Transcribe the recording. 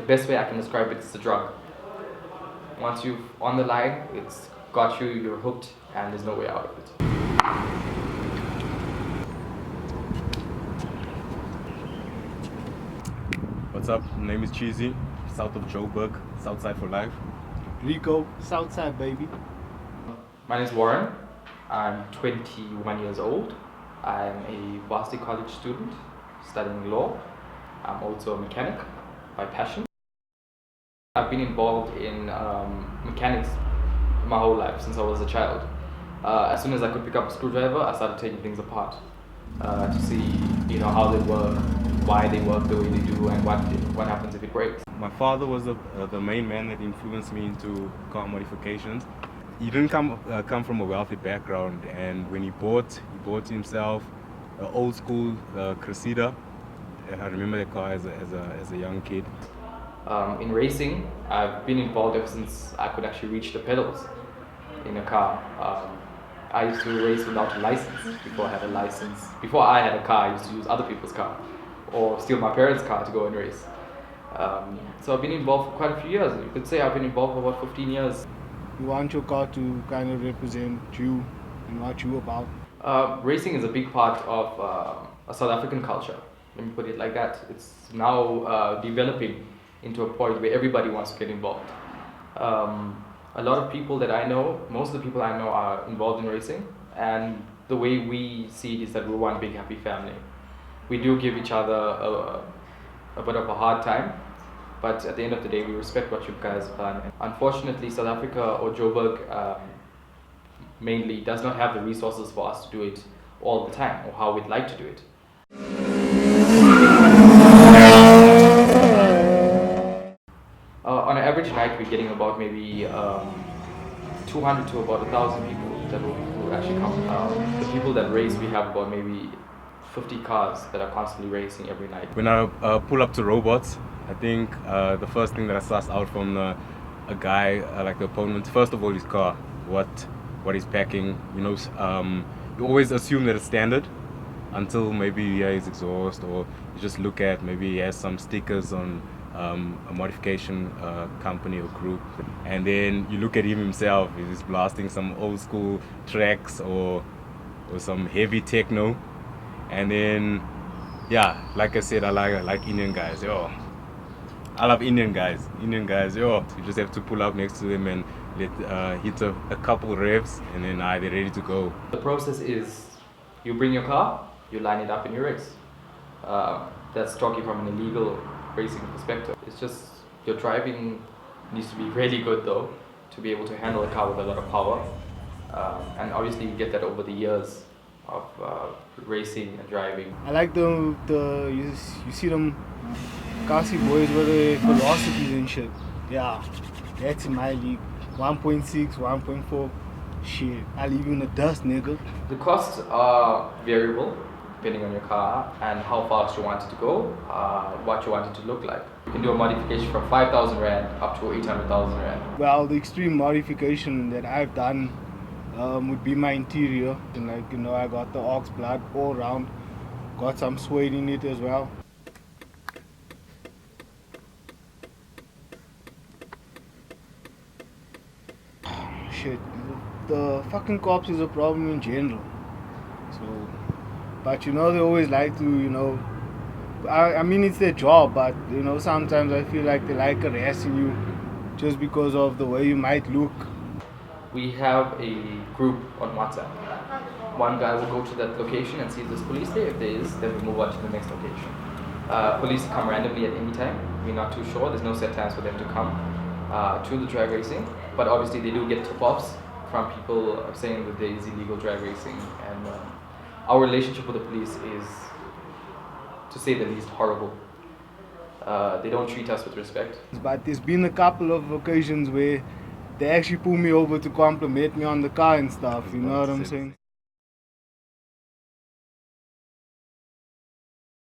best way I can describe it is a drug. Once you're on the line, it's got you, you're hooked, and there's no way out of it. What's up? My name is Cheesy, south of Joburg, Southside for life. Rico, Southside baby. My name is Warren. I'm 21 years old. I'm a varsity college student studying law. I'm also a mechanic by passion. I've been involved in mechanics my whole life since I was a child. As soon as I could pick up a screwdriver, I started taking things apart to see, how they work, why they work the way they do, and what happens if it breaks. My father was the main man that influenced me into car modifications. He didn't come from a wealthy background, and when he bought himself an old school Cressida. I remember the car as a young kid. In racing, I've been involved ever since I could actually reach the pedals in a car. I used to race without a license before I had a license. Before I had a car, I used to use other people's car or steal my parents' car to go and race. So I've been involved for quite a few years. You could say I've been involved for about 15 years. You want your car to kind of represent you and what you about? Racing is a big part of a South African culture. Let me put it like that. It's now developing into a point where everybody wants to get involved. A lot of people that I know, most of the people I know are involved in racing, and the way we see it is that we're one big happy family. We do give each other a bit of a hard time, but at the end of the day we respect what you guys have done. Unfortunately, South Africa or Joburg mainly does not have the resources for us to do it all the time or how we'd like to do it. On an average night, we're getting about maybe 200 to about 1,000 people that will actually come. The people that race, we have about maybe 50 cars that are constantly racing every night. When I pull up to robots, I think the first thing that I suss out from a guy like the opponent, first of all, his car, what he's packing. You always assume that it's standard until maybe he has exhaust, or you just look at maybe he has some stickers on a modification company or group, and then you look at him himself. He's blasting some old school tracks or some heavy techno, and then like I said, I like Indian guys. I love Indian guys. You just have to pull up next to them and hit a couple revs, and then they're ready to go. The process is you bring your car, you line it up in your race. That's talking from an illegal racing perspective. It's just your driving needs to be really good though to be able to handle a car with a lot of power, and obviously you get that over the years of racing and driving. I like you see them Kasi boys with the philosophies and shit. Yeah, that's in my league. 1.6, 1.4. Shit, I leave you in the dust, nigga. The costs are variable depending on your car and how fast you want it to go, what you want it to look like. You can do a modification from 5,000 Rand up to 800,000 Rand. Well, the extreme modification that I've done would be my interior. And I got the ox blood all around. Got some suede in it as well. Shit, the fucking cops is a problem in general. So, but they always like to, I mean it's their job, but sometimes I feel like they like harassing you just because of the way you might look. We have a group on WhatsApp. One guy will go to that location and see if there's police there. If there is, then we move on to the next location. Police come randomly at any time. We're not too sure. There's no set times for them to come to the drag racing. But obviously they do get tip-offs from people saying that there is illegal drag racing. And our relationship with the police is, to say the least, horrible. They don't treat us with respect. But there's been a couple of occasions where they actually pull me over to compliment me on the car and stuff, you know what I'm saying?